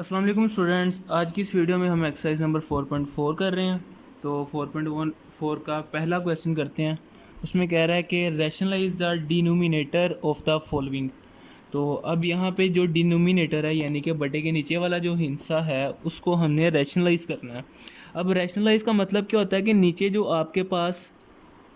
अस्सलाम वालेकुम स्टूडेंट्स। आज की इस वीडियो में हम एक्सरसाइज नंबर 4.4 कर रहे हैं। तो 4.14 का पहला क्वेश्चन करते हैं। उसमें कह रहा है कि rationalise the denominator of the following. तो अब यहाँ पे जो डिनोमिनेटर है यानी कि बटे के नीचे वाला जो हिस्सा है उसको हमने रैशनलाइज करना है। अब रैशनलाइज का मतलब क्या होता है कि नीचे जो आपके पास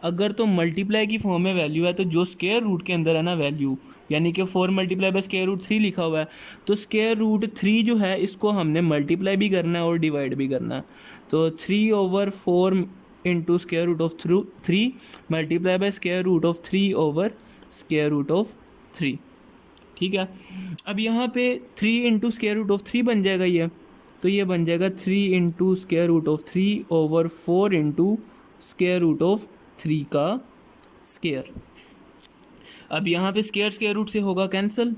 अगर तो मल्टीप्लाई की फॉर्म में वैल्यू है तो जो स्क्वायर रूट के अंदर है ना वैल्यू, यानी कि 4 मल्टीप्लाई बाय स्क्वायर रूट 3 लिखा हुआ है, तो स्क्वायर रूट 3 जो है इसको हमने मल्टीप्लाई भी करना है और डिवाइड भी करना है। तो 3/4 into square root of 3 multiply by square root of 3 over square root of 3। ठीक है। अब यहाँ पे 3 इंटू स्क्वायर रूट ऑफ 3 बन जाएगा ये, तो ये बन जाएगा 3 into square root of 3 over 4 into square root of 3 का स्क्वायर। अब यहाँ पे स्क्वायर स्क्वायर रूट से होगा कैंसिल,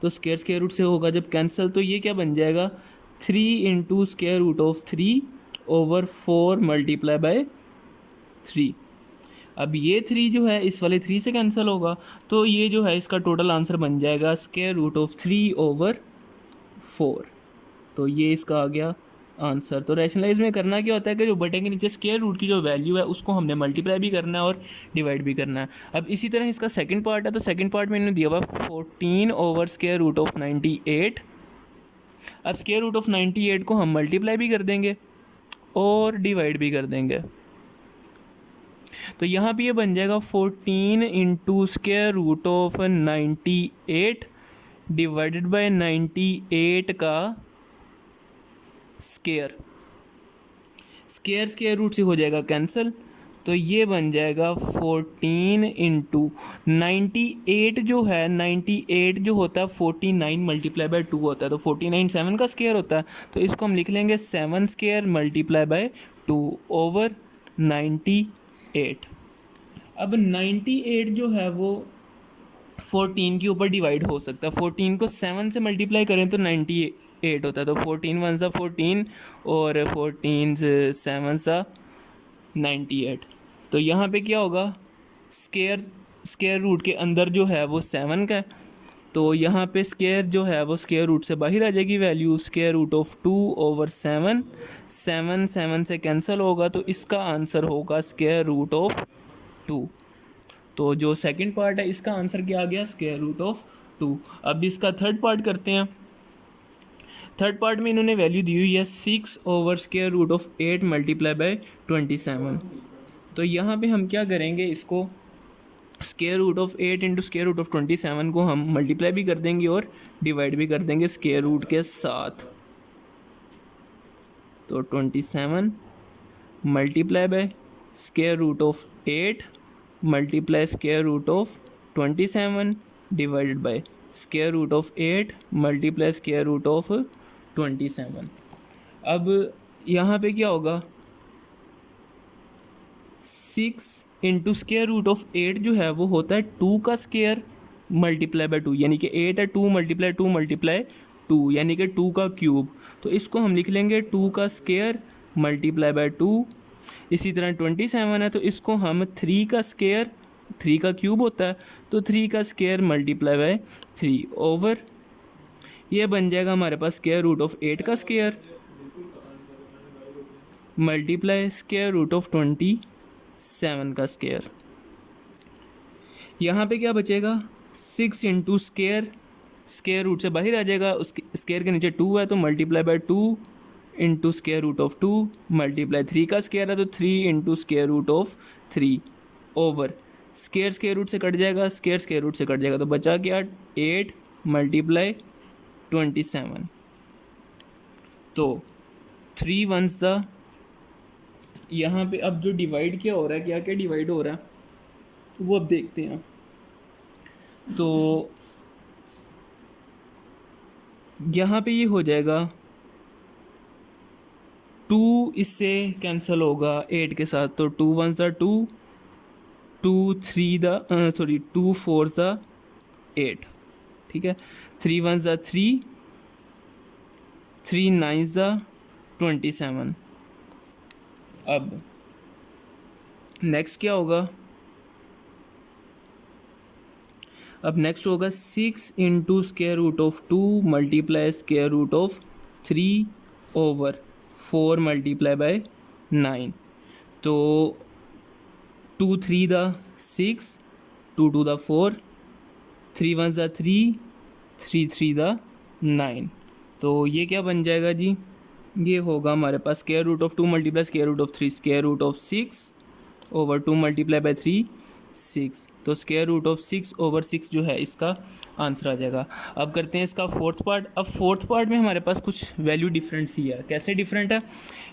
तो स्क्वायर स्क्वायर रूट से होगा जब कैंसिल तो ये क्या बन जाएगा 3 into square root of 3 over 4 multiply by 3। अब ये 3 जो है इस वाले 3 से कैंसिल होगा, तो ये जो है इसका टोटल आंसर बन जाएगा स्क्वायर रूट ऑफ 3 ओवर 4। तो ये इसका आ गया आंसर। तो रैशनलाइज में करना क्या होता है कि जो बटे के नीचे स्क्वायर रूट की जो वैल्यू है उसको हमने मल्टीप्लाई भी करना है और डिवाइड भी करना है। अब इसी तरह इसका सेकंड पार्ट है, तो सेकंड पार्ट में इन्होंने दिया हुआ 14 ओवर स्क्वायर रूट ऑफ 98। अब स्क्वायर रूट ऑफ 98 को हम मल्टीप्लाई भी कर देंगे और डिवाइड भी कर देंगे। तो यहाँ पे ये बन जाएगा 14 into square root of 98 divided by 98 का स्क्वायर। स्क्वायर स्क्वायर रूट से हो जाएगा कैंसिल, तो ये बन जाएगा 14 इंटू 98 जो है 98 जो होता है 49 मल्टीप्लाई बाय 2 होता है, तो 49 7 का स्क्वायर होता है, तो इसको हम लिख लेंगे 7 स्क्वायर मल्टीप्लाई बाय 2 ओवर 98। अब 98 जो है वो 14 के ऊपर डिवाइड हो सकता है। 14 को 7 से मल्टीप्लाई करें तो 98 होता है, तो 14 1 सा 14 और 14 7 सा 98। तो यहाँ पे क्या होगा स्क्वायर स्क्वायर रूट के अंदर जो है वो 7 का है, तो यहाँ पे स्क्वायर जो है वो स्क्वायर रूट से बाहर आ जाएगी value square root of 2 over 7। 7 7 से कैंसिल होगा, तो इसका आंसर होगा स्क्वायर रूट ऑफ 2। तो जो सेकंड पार्ट है इसका आंसर क्या आ गया स्क्वायर रूट ऑफ 2। अब इसका थर्ड पार्ट करते हैं। थर्ड पार्ट में इन्होंने वैल्यू दी हुई है 6 over square root of 8 multiply by 27। तो यहाँ पे हम क्या करेंगे, इसको square root of 8 into square root of 27 को हम मल्टीप्लाई भी कर देंगे और डिवाइड भी कर देंगे स्क्वायर रूट के साथ। तो 27 multiply by square root of 8 multiply square root of 27 divided by square root of 8 multiply square root of 27। अब यहाँ पे क्या होगा 6 इंटू स्क्वायर रूट ऑफ 8 जो है वो होता है 2 का स्क्वायर मल्टीप्लाई बाय 2, यानी कि 8 है 2 मल्टीप्लाई 2 यानी कि 2 का क्यूब, तो इसको हम लिख लेंगे 2 का स्क्वायर मल्टीप्लाई बाय 2। इसी तरह 27 है तो इसको हम 3 का स्क्वायर 3 का क्यूब होता है, तो 3 का स्क्वायर मल्टीप्लाई बाय 3 ओवर ये बन जाएगा हमारे पास स्क्वायर रूट ऑफ 8 का square multiply square root of 27 का स्क्वायर। यहाँ पे क्या बचेगा 6 इंटू स्क्वायर स्क्वायर रूट से बाहर आ जाएगा, उस स्क्वायर के नीचे 2 है तो multiply by 2 into square root of 2 multiply 3 का स्क्वायर है तो 3 into square root of 3 over square square root से कट जाएगा, स्क्वायर स्क्वायर रूट से कट जाएगा, तो बचा क्या 8 मल्टीप्लाई 27। तो 3 1 द यहाँ पे अब जो डिवाइड क्या हो रहा है, क्या क्या डिवाइड हो रहा है वो अब देखते हैं। तो यहाँ पे ये हो जाएगा 2 इससे कैंसिल होगा 8 के साथ, तो 2 1 ज़ा 2 2 3 द 2 4 ज़ा 8। ठीक है, 3 1 ज़ा 3 3 9 ज़ा 27। अब नेक्स्ट क्या होगा, अब नेक्स्ट होगा 6 into square root of 2 multiply square root of 3/4 multiply by 9। तो 2 3 द 6, 2 2 द 4, 3 1 द 3, 3 3 द 9। तो ये क्या बन जाएगा जी, ये होगा हमारे पास square root of 2 multiply square root of 3, square root of 6/2 multiply by 3, 6। तो स्क्वायर रूट ऑफ 6/6 जो है इसका आंसर आ जाएगा। अब करते हैं इसका फोर्थ पार्ट। अब फोर्थ पार्ट में हमारे पास कुछ वैल्यू डिफरेंट सी है। कैसे डिफरेंट है,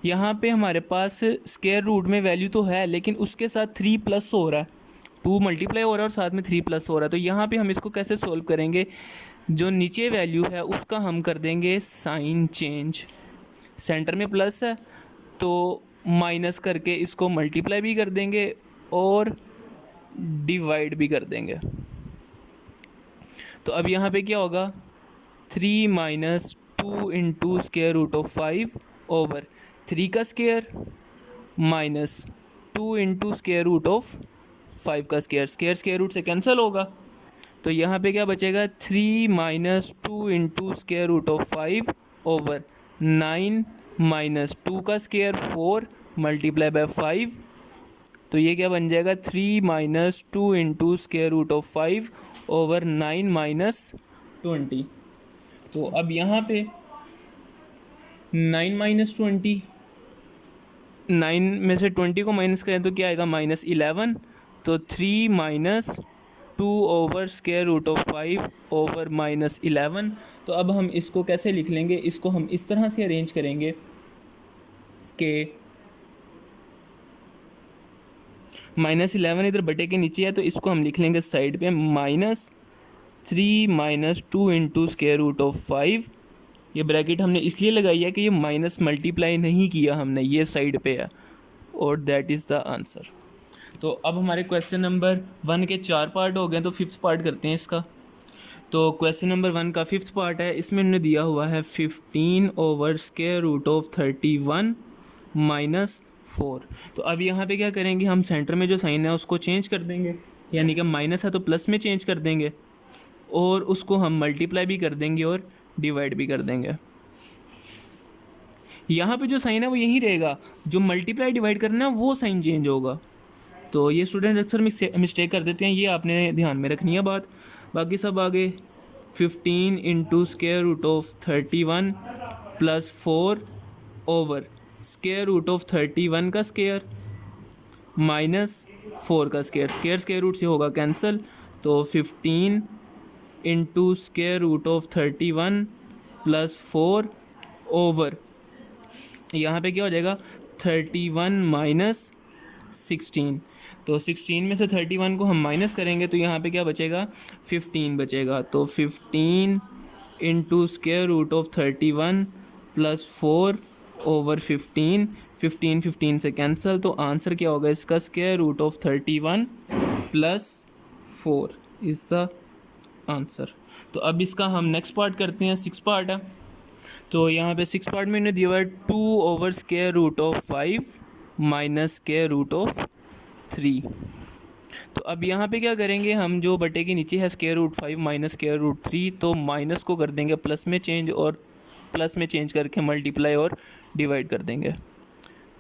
यहाँ पे हमारे पास स्क्वायर रूट में वैल्यू तो है लेकिन उसके साथ 3 प्लस हो रहा है, 2 मल्टीप्लाई हो रहा है और साथ में 3 प्लस हो रहा है। तो यहाँ पे हम इसको कैसे सोल्व करेंगे, जो नीचे वैल्यू है उसका हम कर देंगे साइन चेंज। सेंटर में प्लस है तो माइनस करके इसको मल्टीप्लाई भी कर देंगे और डिवाइड भी कर देंगे। तो अब यहाँ पे क्या होगा, 3 minus 2 into square root of 5/3 का square minus 2 into square root of 5 का स्क्वायर। स्क्वायर स्क्वायर रूट से कैंसिल होगा, तो यहाँ पे क्या बचेगा, 3 minus 2 into square root of 5/9 minus 2 का स्क्वायर 4 मल्टीप्लाई बाय 5। तो ये क्या बन जाएगा, 3 minus 2 into square root of 5/9 minus 20। तो अब यहाँ पे 9 माइनस 20, 9 में से 20 को माइनस करें तो क्या आएगा, -11। तो 3 माइनस 2 स्क्वायर रूट ऑफ 5/-11। तो अब हम इसको कैसे लिख लेंगे, इसको हम इस तरह से अरेंज करेंगे कि -11 इधर बटे के नीचे है, तो इसको हम लिख लेंगे साइड पे -3 minus 2 into square root of 5। ये ब्रैकेट हमने इसलिए लगाई है कि ये माइनस मल्टीप्लाई नहीं किया हमने, ये साइड पे है, और दैट इज़ द आंसर। तो अब हमारे क्वेश्चन नंबर 1 के 4 पार्ट हो गए, तो फिफ्थ पार्ट करते हैं इसका। तो क्वेश्चन नंबर 1 का फिफ्थ पार्ट है, इसमें हमने दिया हुआ है 15/स्क्वायर रूट ऑफ 31 माइनस 4। तो अब यहाँ पे क्या करेंगे, हम सेंटर में जो साइन है उसको चेंज कर देंगे, यानी कि माइनस है तो प्लस में चेंज कर देंगे, और उसको हम मल्टीप्लाई भी कर देंगे और डिवाइड भी कर देंगे। यहाँ पे जो साइन है वो यही रहेगा, जो मल्टीप्लाई डिवाइड करना है वो साइन चेंज होगा। तो ये स्टूडेंट अक्सर मिस्टेक कर देते हैं, ये आपने ध्यान में रखनी है बात। बाकी सब आगे 15 into square root of 31 plus 4 square root of 31 का स्क्वायर माइनस 4 का स्क्वायर। स्क्वायर स्क्वायर रूट से होगा कैंसिल, तो 15 into square root of 31 plus 4 यहाँ पे क्या हो जाएगा, 31 माइनस 16। तो 16 में से 31 को हम माइनस करेंगे तो यहाँ पे क्या बचेगा, 15 बचेगा। तो 15 into square root of 31 plus 4/15, 15 से कैंसिल, तो आंसर क्या होगा इसका, square root of 31 plus 4 is the answer. तो अब इसका हम नेक्स्ट पार्ट करते हैं, 6 पार्ट है। तो यहाँ पे 6 पार्ट में इन्हें दिया हुआ है square root of 5 minus square root of 3। तो अब यहाँ पे क्या करेंगे, हम जो बटे के नीचे है square root 5 minus square root 3, तो माइनस को कर देंगे प्लस में चेंज, और प्लस में चेंज करके मल्टीप्लाई और डिवाइड कर देंगे।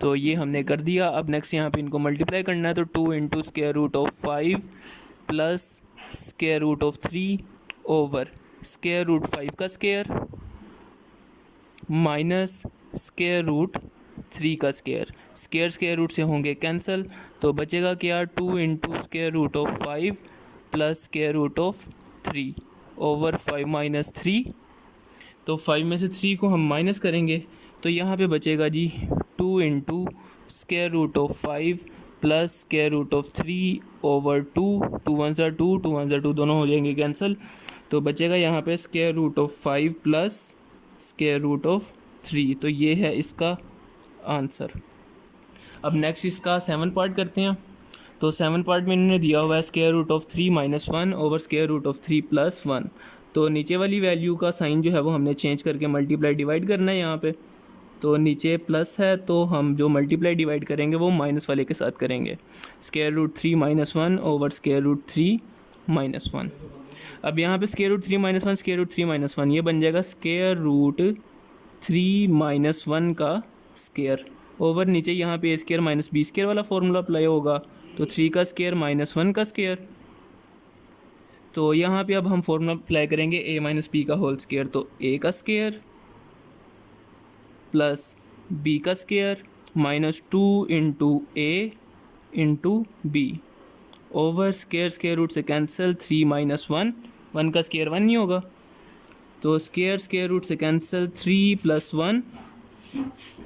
तो ये हमने कर दिया। अब नेक्स्ट यहाँ पे इनको मल्टीप्लाई करना है, तो 2 into square root of 5 plus square root of 3 square root 5 का स्क्वायर माइनस स्क्वायर रूट 3 का स्क्वायर। स्क्वायर स्क्वायर रूट से होंगे कैंसिल, तो बचेगा क्या, 2 into square root of 5 plus square root of 3/5 minus 3। तो 5 में से 3 को हम माइनस करेंगे तो यहाँ पे बचेगा जी 2 into square root of 5 plus square root of 3/2। 2 1 ज़ा 2, 2 1 ज़ा 2, दोनों हो जाएंगे कैंसिल। तो बचेगा यहाँ पे square root of 5 plus square root of 3। तो ये है इसका आंसर। अब नेक्स्ट इसका 7 पार्ट करते हैं। तो 7 पार्ट में इन्होंने दिया हुआ है square root of 3 minus 1 square root of 3 plus 1। तो नीचे वाली वैल्यू का साइन जो है वो हमने चेंज करके मल्टीप्लाई डिवाइड करना है यहाँ पे। तो नीचे प्लस है तो हम जो मल्टीप्लाई डिवाइड करेंगे वो माइनस वाले के साथ करेंगे। Square root 3 minus 1 square root 3 minus 1। अब यहाँ पे square root 3 minus 1 square root 3 minus 1 ये बन जाएगा स्क्वायर रूट 3 माइनस 1 का स्केयर ओवर नीचे यहाँ पे ए स्केयर माइनस बी स्केयर वाला फॉर्मूला अप्लाई होगा, तो 3 का स्केयर माइनस 1 का स्केयर। तो यहाँ पे अब हम फॉर्मूला अप्लाई करेंगे ए माइनस बी का होल स्केयर, तो ए का स्केयर प्लस बी का square minus 2 into A into B over square root से कैंसिल 3 माइनस 1, 1 का स्केयर 1 नहीं होगा, तो स्केयर रूट से cancel 3 plus 1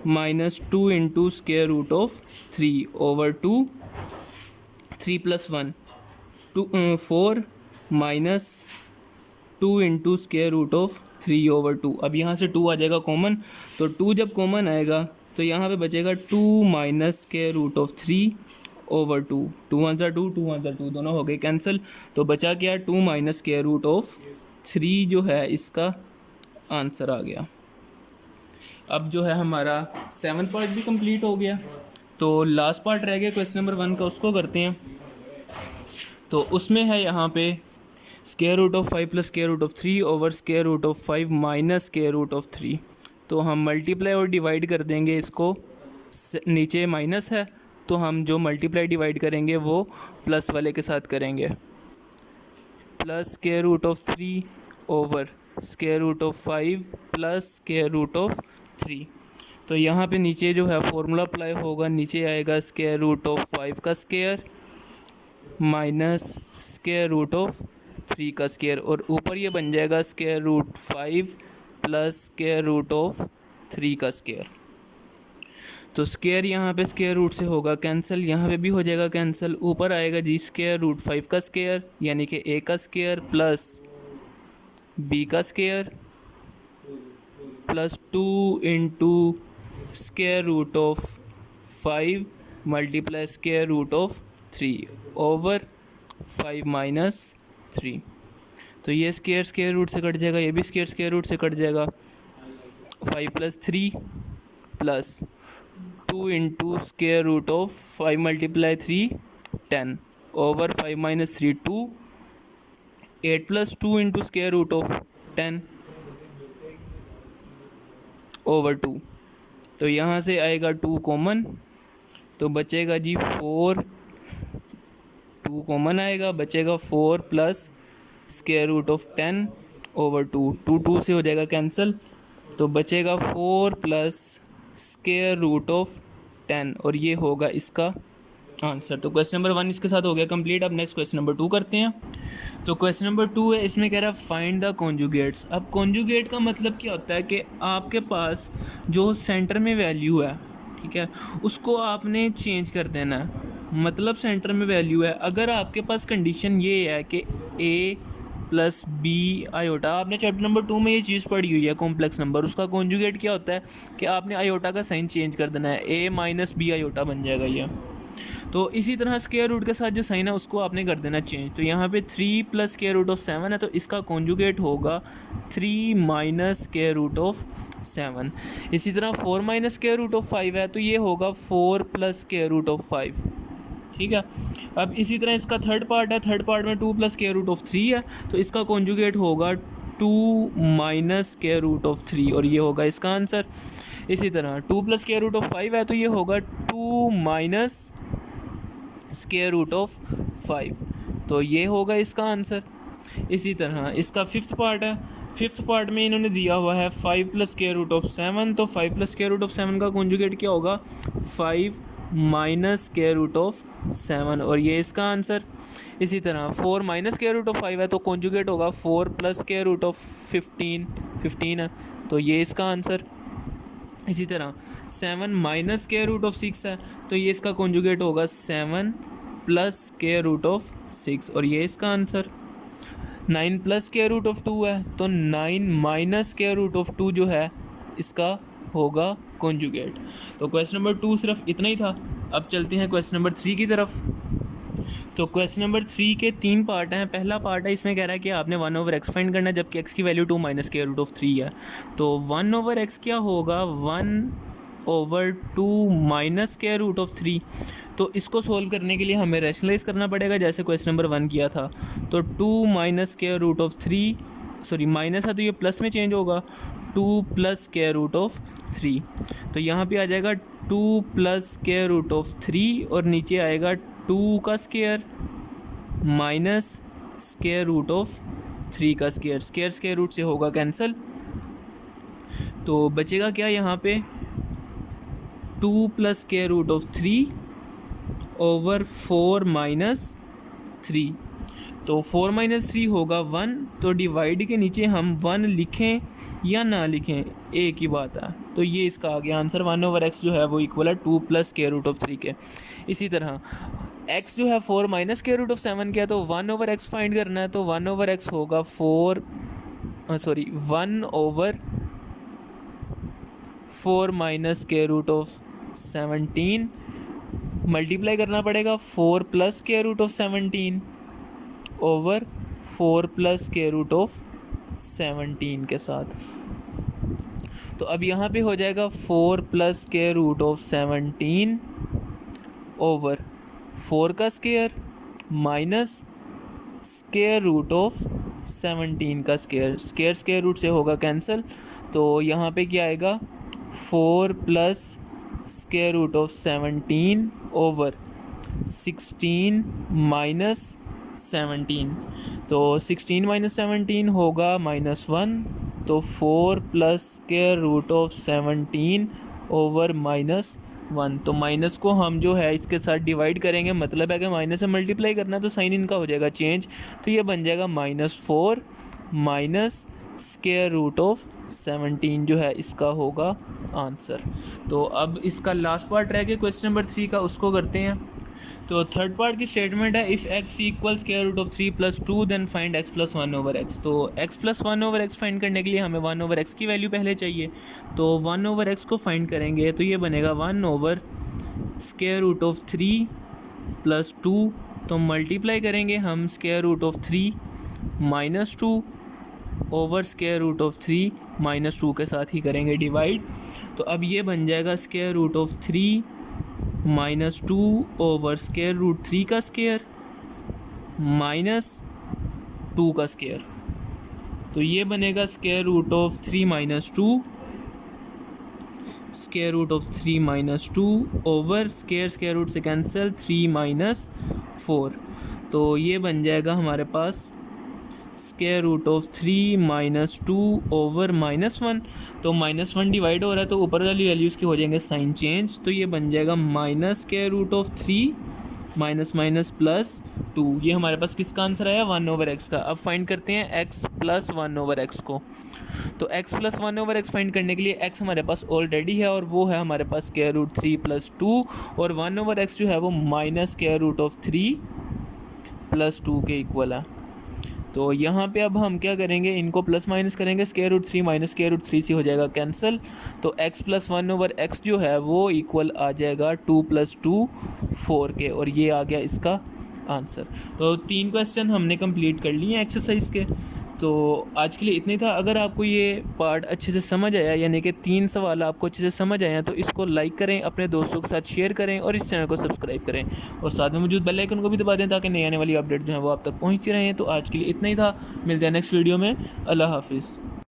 minus 2 into square root of 3 over 2, 3 plus 1 4 minus 2 into square root of 3 over 2। अब यहाँ से 2 आ जाएगा कॉमन, तो 2 जब कॉमन आएगा तो यहाँ पे बचेगा 2 minus square root of 3 over 2, 2 1 ज़ा 2, 2 1 ज़ा 2, दोनों हो गए कैंसिल। तो बचा क्या 2 माइनस स्केयर रूट ऑफ 3 जो है इसका आंसर आ गया। अब जो है हमारा 7 पार्ट भी कंप्लीट हो गया, तो लास्ट पार्ट रह गया क्वेश्चन नंबर 1 का, उसको करते हैं। तो उसमें है यहाँ पे square root of 5 plus square root of 3 over square root of 5 minus square root of 3। तो हम मल्टीप्लाई और डिवाइड कर देंगे इसको, नीचे माइनस है तो हम जो मल्टीप्लाई डिवाइड करेंगे वो प्लस वाले के साथ करेंगे, plus square root of 3 over square root of 5 plus square root of 3। तो यहाँ पे नीचे जो है फॉर्मूला अप्लाई होगा, नीचे आएगा स्केयर रूट ऑफ 5 का square minus square root of 3 का स्केयर, और ऊपर ये बन जाएगा square root 5 plus square root of 3 का स्केयर। तो स्केयर यहाँ पे स्केयर रूट से होगा कैंसिल, यहाँ पे भी हो जाएगा कैंसिल, ऊपर आएगा जी स्केयर रूट 5 का स्केयर यानी कि ए का स्केयर प्लस बी का square plus 2 into square root of 5 multiply square root of 3 over 5 minus 3। तो ये स्केयर रूट से कट जाएगा, ये भी स्केयर रूट से कट जाएगा, 5 plus 3 plus 2 into square root of 5 multiply 3 10 over 5 minus 3 2, 8 plus 2 into square root of 10 over 2। तो यहाँ से आएगा 2 कॉमन, तो बचेगा जी 4, 2 कॉमन आएगा, बचेगा 4 plus square root of 10 over 2, 2 से हो जाएगा कैंसिल, तो बचेगा 4 प्लस स्केयर रूट ऑफ 10 और ये होगा इसका आंसर। तो क्वेश्चन नंबर 1 इसके साथ हो गया कंप्लीट। अब नेक्स्ट क्वेश्चन नंबर 2 करते हैं। तो क्वेश्चन नंबर 2 है, इसमें कह रहा है फाइंड द कॉन्जुगेट्स। अब कॉन्जुगेट का मतलब क्या होता है कि आपके पास जो सेंटर में वैल्यू है, ठीक है, उसको आपने चेंज कर देना है। मतलब सेंटर में वैल्यू है, अगर आपके पास कंडीशन ये है कि ए प्लस बी आयोटा, आपने चैप्टर नंबर 2 में ये चीज़ पढ़ी हुई है कॉम्प्लेक्स नंबर, उसका कॉन्जुगेट क्या होता है कि आपने आयोटा का साइन चेंज कर देना है, ए माइनस बी आयोटा बन जाएगा ये। तो इसी तरह स्क्वायर रूट के साथ जो साइन है उसको आपने कर देना चेंज। तो यहाँ पे 3 प्लस स्क्वायर रूट ऑफ 7 है, तो इसका कॉन्जुगेट होगा 3 माइनस स्क्वायर रूट ऑफ 7। इसी तरह 4 माइनस स्क्वायर रूट ऑफ 5 है, तो ये होगा 4 प्लस स्क्वायर रूट ऑफ 5, ठीक है। अब इसी तरह इसका थर्ड पार्ट है, थर्ड पार्ट में 2 प्लस स्क्वायर रूट ऑफ 3 है, तो इसका कॉन्जुगेट होगा 2 माइनस स्क्वायर रूट ऑफ 3 और ये होगा इसका आंसर। इसी तरह 2 प्लस स्क्वायर रूट ऑफ 5 है, तो ये होगा 2 माइनस स्क्वायर रूट ऑफ 5, तो ये होगा इसका आंसर। इसी तरह इसका फिफ्थ पार्ट है, फिफ्थ पार्ट में इन्होंने दिया हुआ है 5 प्लस स्क्वायर रूट ऑफ 7, तो 5 प्लस स्क्वायर रूट ऑफ 7 का कॉन्जुगेट क्या होगा 5 माइनस स्क्वायर रूट ऑफ 7 और ये इसका आंसर। इसी तरह 4 माइनस स्क्वायर रूट ऑफ 5 है, तो कॉन्जुगेट होगा 4 प्लस स्क्वायर रूट ऑफ 15 है, तो ये इसका आंसर। इसी तरह 7 माइनस स्क्वायर रूट ऑफ 6 है, तो ये इसका कॉन्जुगेट होगा 7 प्लस स्क्वायर रूट ऑफ 6 और ये इसका answer. 9 plus square root of 2 है, तो 9 माइनस स्क्वायर रूट ऑफ 2 जो है इसका होगा कॉन्जुगेट। तो क्वेश्चन नंबर 2 सिर्फ इतना ही था। अब चलते हैं क्वेश्चन नंबर 3 की तरफ। तो क्वेश्चन नंबर 3 के 3 पार्ट हैं। पहला पार्ट है, इसमें कह रहा है कि आपने 1/x फाइंड करना है, जबकि x की value 2 minus square root of 3 है। तो 1/x क्या होगा 1/2 माइनस स्क्वायर रूट ऑफ 3। तो इसको सोल्व करने के लिए हमें रैशनलाइज करना पड़ेगा, जैसे क्वेश्चन नंबर 1 किया था। तो 2 minus square root of 3, sorry minus है तो ये प्लस में चेंज होगा, 2 प्लस स्क्वायर रूट ऑफ 3। तो यहाँ पे आ जाएगा 2 प्लस स्क्वायर रूट ऑफ 3 और नीचे आएगा 2 का square minus square root of 3 का स्क्वायर। स्क्वायर रूट से होगा कैंसिल, तो बचेगा क्या यहाँ पे 2 plus square root of 3 over 4 minus 3। तो 4 माइनस 3 होगा 1, तो डिवाइड के नीचे हम 1 लिखें या ना लिखें एक ही बात है। तो ये इसका आ गया आंसर 1/x जो है वो इक्वल है 2 प्लस स्क्वायर रूट ऑफ 3 के। इसी तरह x जो है 4 माइनस स्क्वायर रूट ऑफ 7 के है, तो 1/x फाइंड करना है, तो 1/x होगा 1/4 minus square root of 17 multiply करना पड़ेगा 4 plus square root of 17 over 4 plus square root of 17 के साथ। तो अब यहाँ पे हो जाएगा 4 plus square root of 17 over 4 का square minus square root of 17 का स्क्वायर। स्क्वायर रूट से होगा कैंसिल, तो यहाँ पे क्या आएगा 4 plus square root of 17 over 16 minus 17। तो 16 माइनस 17 होगा -1, तो 4 plus square root of 17 over -1। तो माइनस को हम जो है इसके साथ डिवाइड करेंगे, मतलब है कि माइनस से मल्टीप्लाई करना है, तो साइन इनका हो जाएगा चेंज, तो ये बन जाएगा -4 माइनस स्क्वायर रूट ऑफ 17 जो है इसका होगा आंसर। तो अब इसका लास्ट पार्ट रह गया क्वेश्चन नंबर 3 का, उसको करते हैं। तो थर्ड पार्ट की स्टेटमेंट है if x equal square root of 3 plus 2 then find x plus 1/x। तो x प्लस 1/x फाइंड करने के लिए हमें 1/x की वैल्यू पहले चाहिए, तो 1/x को फाइंड करेंगे, तो ये बनेगा 1 स्क्वायर रूट ऑफ 3 प्लस 2, तो मल्टीप्लाई करेंगे हम square root of 3 minus 2 over square root of 3 minus 2 के साथ ही करेंगे डिवाइड। तो अब ये बन जाएगा square root of 3 minus 2 over square root 3 का स्क्वायर माइनस 2 का स्क्वायर। तो ये बनेगा square root of 3 minus 2 square root of 3 minus 2 over square root से कैंसिल 3 माइनस 4। तो ये बन जाएगा हमारे पास square root of 3 minus 2 over -1। तो -1 डिवाइड हो रहा है, तो ऊपर वाली वैल्यूज़ के हो जाएंगे साइन चेंज, तो ये बन जाएगा minus square root of 3 minus minus plus 2। ये हमारे पास किसका आंसर आया 1/x का। अब फाइंड करते हैं x प्लस 1/x को। तो x प्लस 1/x फाइंड करने के लिए x हमारे पास ऑलरेडी है और वो है हमारे पास स्क्वायर रूट 3 प्लस 2, और 1/x जो है वो minus square root of 3 plus 2 के इक्वल है। तो यहाँ पे अब हम क्या करेंगे, इनको प्लस माइनस करेंगे, square root 3 minus square root 3 से हो जाएगा कैंसिल। तो x प्लस 1/x जो है वो इक्वल आ जाएगा 2 प्लस 2 4 के, और ये आ गया इसका आंसर। तो 3 क्वेश्चन हमने कंप्लीट कर लिए एक्सरसाइज के। तो आज के लिए इतने था। अगर आपको ये पार्ट अच्छे से समझ आया, यानी कि 3 सवाल आपको अच्छे से समझ आए हैं, तो इसको लाइक करें, अपने दोस्तों के साथ शेयर करें और इस चैनल को सब्सक्राइब करें, और साथ में मौजूद बेल आइकन को भी दबा दें ताकि नई आने वाली अपडेट जो है वो आप तक पहुँचती रहें। तो आज के लिए इतना ही था, मिलते हैं नेक्स्ट वीडियो में। अल्लाह हाफिज़।